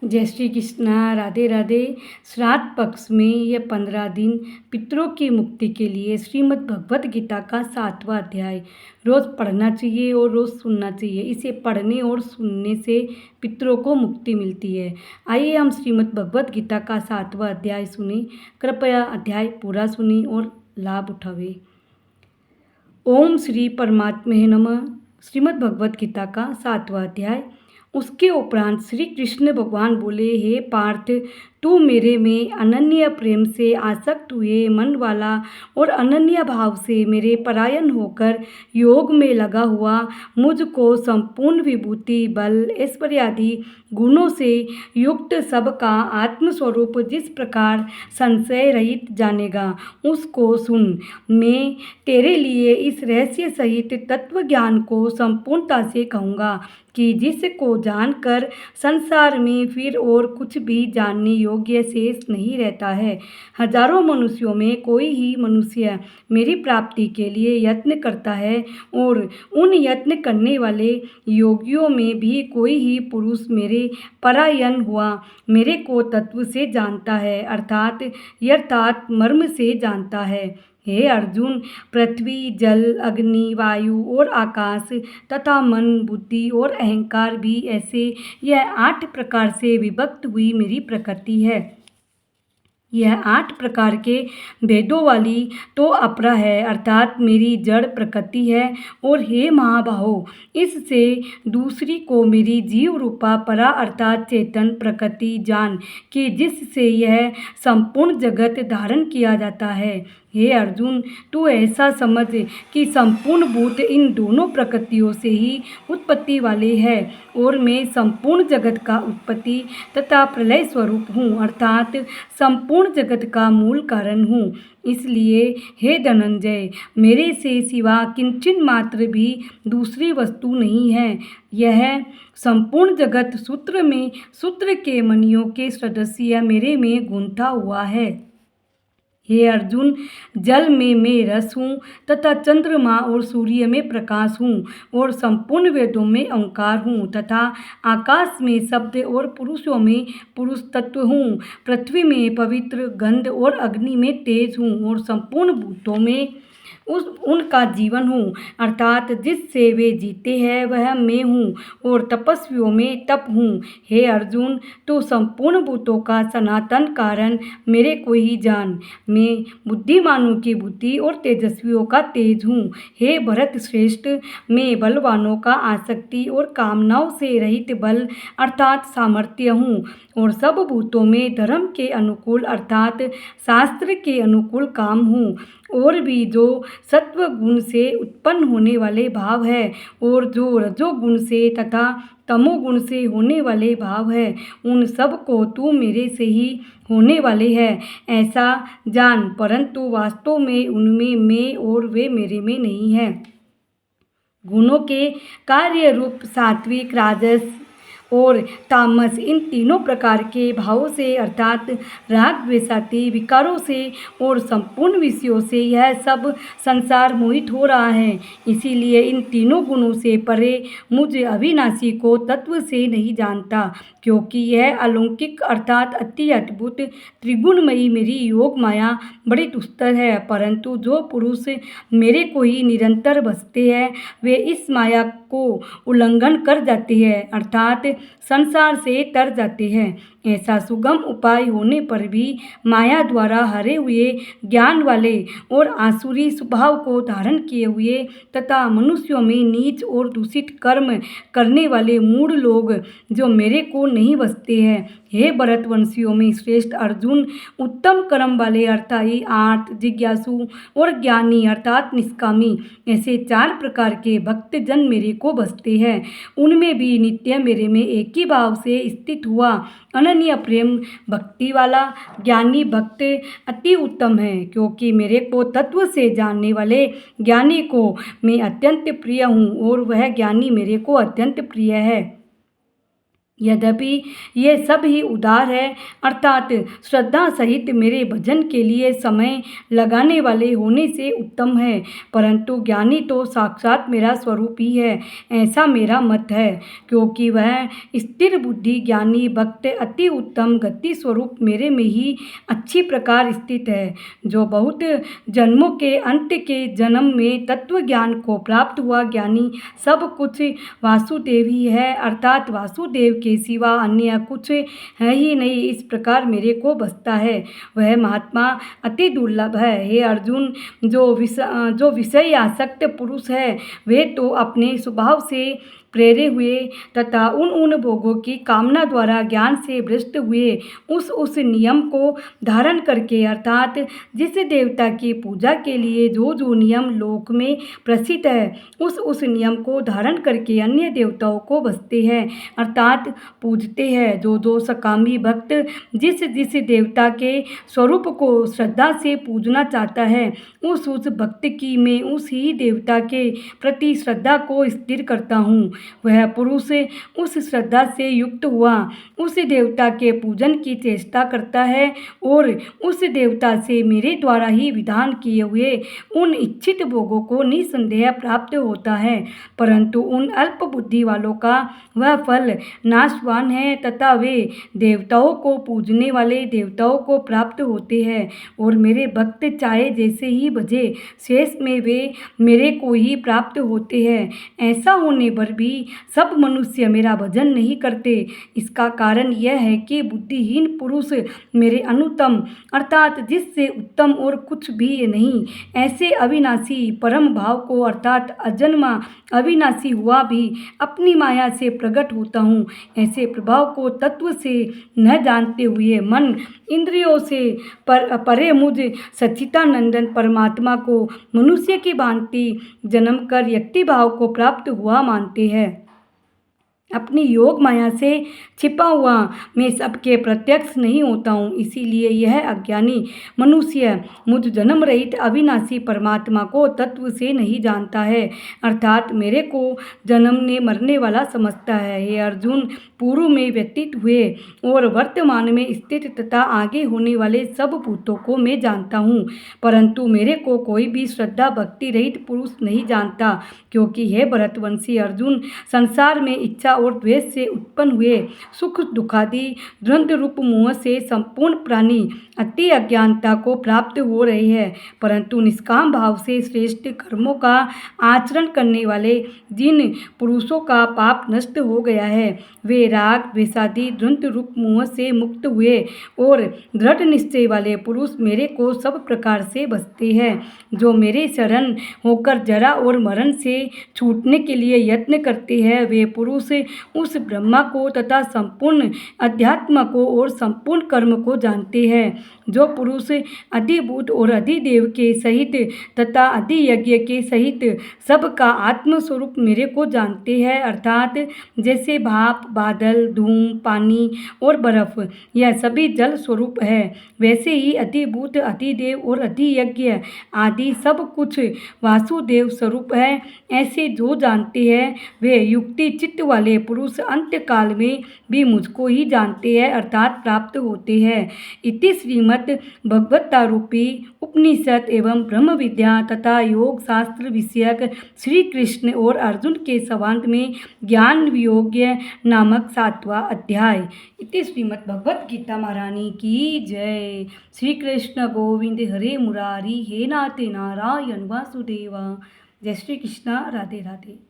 जय श्री कृष्णा। राधे राधे। श्राद्ध पक्ष में यह 15 दिन पितरों की मुक्ति के लिए श्रीमद् भगवत गीता का 7वां अध्याय रोज़ पढ़ना चाहिए और रोज़ सुनना चाहिए। इसे पढ़ने और सुनने से पितरों को मुक्ति मिलती है। आइए हम श्रीमद् भगवत गीता का 7वां अध्याय सुने। कृपया अध्याय पूरा सुने और लाभ उठावे। ओम श्री परमात्मे नमः। श्रीमद् भगवत गीता का 7वां अध्याय। उसके उपरांत श्री कृष्ण भगवान बोले, हे पार्थ, तू मेरे में अनन्य प्रेम से आसक्त हुए मन वाला और अनन्य भाव से मेरे परायण होकर योग में लगा हुआ मुझको संपूर्ण विभूति, बल, ऐश्वर्य आदि गुणों से युक्त सबका आत्मस्वरूप जिस प्रकार संशय रहित जानेगा, उसको सुन। मैं तेरे लिए इस रहस्य सहित तत्व ज्ञान को संपूर्णता से कहूँगा कि जिसको जानकर संसार में फिर और कुछ भी जानने योग्य शेष नहीं रहता है। हजारों मनुष्यों में कोई ही मनुष्य मेरी प्राप्ति के लिए यत्न करता है और उन यत्न करने वाले योगियों में भी कोई ही पुरुष मेरे परायण हुआ मेरे को तत्व से जानता है, अर्थात यथार्थ मर्म से जानता है। हे अर्जुन, पृथ्वी, जल, अग्नि, वायु और आकाश तथा मन, बुद्धि और अहंकार भी ऐसे यह 8 प्रकार से विभक्त हुई मेरी प्रकृति है। यह 8 प्रकार के भेदों वाली तो अपरा है, अर्थात मेरी जड़ प्रकृति है। और हे महाबाहो, इससे दूसरी को मेरी जीव रूपा परा अर्थात चेतन प्रकृति जान कि जिससे यह संपूर्ण जगत धारण किया जाता है। हे अर्जुन, तू ऐसा समझ कि संपूर्ण भूत इन दोनों प्रकृतियों से ही उत्पत्ति वाले हैं और मैं संपूर्ण जगत का उत्पत्ति तथा प्रलय स्वरूप हूँ, अर्थात संपूर्ण जगत का मूल कारण हूँ। इसलिए हे धनंजय, मेरे से सिवा किंचन मात्र भी दूसरी वस्तु नहीं है। यह संपूर्ण जगत सूत्र में सूत्र के मणियों के सदस्य मेरे में गूंथा हुआ है। हे अर्जुन, जल में मैं रस हूँ तथा चंद्रमा और सूर्य में प्रकाश हूँ और संपूर्ण वेदों में ओंकार हूँ तथा आकाश में शब्द और पुरुषों में पुरुष तत्व हूँ। पृथ्वी में पवित्र गंध और अग्नि में तेज हूँ और संपूर्ण भूतों में उनका जीवन हूँ, अर्थात जिससे वे जीते हैं वह मैं हूँ और तपस्वियों में तप हूँ। हे अर्जुन, तो संपूर्ण भूतों का सनातन कारण मेरे को ही जान। मैं बुद्धिमानों की बुद्धि और तेजस्वियों का तेज हूँ। हे भरत श्रेष्ठ, मैं बलवानों का आसक्ति और कामनाओं से रहित बल अर्थात सामर्थ्य हूँ और सब भूतों में धर्म के अनुकूल अर्थात शास्त्र के अनुकूल काम हूँ। और भी जो सत्व गुण से उत्पन्न होने वाले भाव है और जो रजोगुण से तथा तमोगुण से होने वाले भाव है, उन सब को तू मेरे से ही होने वाले है ऐसा जान, परंतु वास्तव में उनमें मैं और वे मेरे में नहीं है। गुणों के कार्य रूप सात्विक, राजस और तामस, इन तीनों प्रकार के भावों से अर्थात राग द्वेषादि विकारों से और संपूर्ण विषयों से यह सब संसार मोहित हो रहा है। इसीलिए इन तीनों गुणों से परे मुझ अविनाशी को तत्व से नहीं जानता, क्योंकि यह अलौकिक अर्थात अति अद्भुत त्रिगुणमयी मेरी योग माया बड़ी दुस्तर है। परंतु जो पुरुष मेरे को ही निरंतर भजते हैं वे इस माया को उल्लंघन कर जाते हैं, अर्थात संसार से तर जाते हैं। ऐसा सुगम उपाय होने पर भी माया द्वारा हरे हुए ज्ञान वाले और आसुरी स्वभाव को धारण किए हुए तथा मनुष्यों में नीच और दूषित कर्म करने वाले मूढ़ लोग जो मेरे को नहीं बसते हैं। हे भरतवंशियों में श्रेष्ठ अर्जुन, उत्तम कर्म वाले अर्थात आर्त, जिज्ञासु और ज्ञानी अर्थात निष्कामी, ऐसे 4 प्रकार के भक्तजन मेरे को बसते हैं। उनमें भी नित्य मेरे में एक ही भाव से स्थित हुआ अनन्य प्रेम भक्ति वाला ज्ञानी भक्त अति उत्तम है, क्योंकि मेरे को तत्व से जानने वाले ज्ञानी को मैं अत्यंत प्रिय हूँ और वह ज्ञानी मेरे को अत्यंत प्रिय है। यद्यपि ये सब ही उदार है, अर्थात श्रद्धा सहित मेरे भजन के लिए समय लगाने वाले होने से उत्तम है, परंतु ज्ञानी तो साक्षात मेरा स्वरूप ही है, ऐसा मेरा मत है। क्योंकि वह स्थिर बुद्धि ज्ञानी भक्त अति उत्तम गति स्वरूप मेरे में ही अच्छी प्रकार स्थित है, जो बहुत जन्मों के अंत के जन्म में तत्व ज्ञान को प्राप्त हुआ ज्ञानी सब कुछ वासुदेव ही है, अर्थात वासुदेव के सिवा अन्य कुछ है ही नहीं, इस प्रकार मेरे को बसता है। वह महात्मा अति दुर्लभ है। हे अर्जुन, जो विषय आसक्त पुरुष है वे तो अपने स्वभाव से प्रेरे हुए तथा उन भोगों की कामना द्वारा ज्ञान से भ्रष्ट हुए उस नियम को धारण करके, अर्थात जिस देवता की पूजा के लिए जो नियम लोक में प्रसिद्ध है उस नियम को धारण करके अन्य देवताओं को भजते हैं, अर्थात पूजते हैं। जो सकामी भक्त जिस देवता के स्वरूप को श्रद्धा से पूजना चाहता है उस भक्त की मैं उस ही देवता के प्रति श्रद्धा को स्थिर करता हूँ। वह पुरुष उस श्रद्धा से युक्त हुआ उस देवता के पूजन की चेष्टा करता है और उस देवता से मेरे द्वारा ही विधान किए हुए उन इच्छित भोगों को निसंदेह प्राप्त होता है, परंतु उन अल्प बुद्धि वालों का वह फल नाशवान है तथा वे देवताओं को पूजने वाले देवताओं को प्राप्त होते हैं और मेरे भक्त चाहे जैसे ही भजे शेष में वे मेरे को ही प्राप्त होते हैं। ऐसा होने पर भी सब मनुष्य मेरा भजन नहीं करते। इसका कारण यह है कि बुद्धिहीन पुरुष मेरे अनुत्तम अर्थात जिससे उत्तम और कुछ भी नहीं ऐसे अविनाशी परम भाव को, अर्थात अजन्मा अविनाशी हुआ भी अपनी माया से प्रकट होता हूँ, ऐसे प्रभाव को तत्व से न जानते हुए मन इंद्रियों से परे मुझ सच्चिदानंदन परमात्मा को मनुष्य की भांति जन्म कर व्यक्ति भाव को प्राप्त हुआ मानते हैं। अपनी योग माया से छिपा हुआ मैं सबके प्रत्यक्ष नहीं होता हूँ, इसीलिए यह अज्ञानी मनुष्य मुझ जन्म रहित अविनाशी परमात्मा को तत्व से नहीं जानता है, अर्थात मेरे को जन्मने मरने वाला समझता है। हे अर्जुन, पूर्व में व्यतीत हुए और वर्तमान में स्थित तथा आगे होने वाले सब भूतों को मैं जानता हूँ, परंतु मेरे को कोई भी श्रद्धा भक्ति रहित पुरुष नहीं जानता, क्योंकि हे भरतवंशी अर्जुन, संसार में इच्छा और द्वेष से उत्पन्न हुए सुख दुखादि द्वंद्व रूप मोह से संपूर्ण प्राणी अति अज्ञानता को प्राप्त हो रहे हैं, परंतु निष्काम भाव से श्रेष्ठ कर्मों का आचरण करने वाले जिन पुरुषों का पाप नष्ट हो गया है वे राग द्वेषादि द्वंद्व रूप मोह से मुक्त हुए और दृढ़ निश्चय वाले पुरुष मेरे को सब प्रकार से बसते हैं। जो मेरे शरण होकर जरा और मरण से छूटने के लिए यत्न करते हैं वे पुरुष उस ब्रह्मा को तथा संपूर्ण अध्यात्म को और संपूर्ण कर्म को जानते हैं। जो पुरुष अधिभूत और अधिदेव के सहित तथा अधियज्ञ के सहित सबका आत्मस्वरूप मेरे को जानते हैं, अर्थात जैसे भाप बादल धूम पानी और बर्फ यह सभी जल स्वरूप है, वैसे ही अधिभूत अधिदेव और अधियज्ञ आदि सब कुछ वासुदेव स्वरूप है। ऐसे जो जानते हैं वे युक्ति चित्त वाले पुरुष अंत काल में भी मुझको ही जानते हैं, अर्थात प्राप्त होते हैं। इति श्रीमद् भगवतारूपी उपनिषद एवं ब्रह्म विद्या तथा योग शास्त्र विषयक श्री कृष्ण और अर्जुन के संवाद में ज्ञान वियोग्य नामक 7वां अध्याय। इति श्रीमद् भगवत गीता महारानी की जय। श्री कृष्ण गोविंद हरे मुरारी, हे नाथ नारायण वासुदेवा। जय श्री कृष्ण, राधे राधे।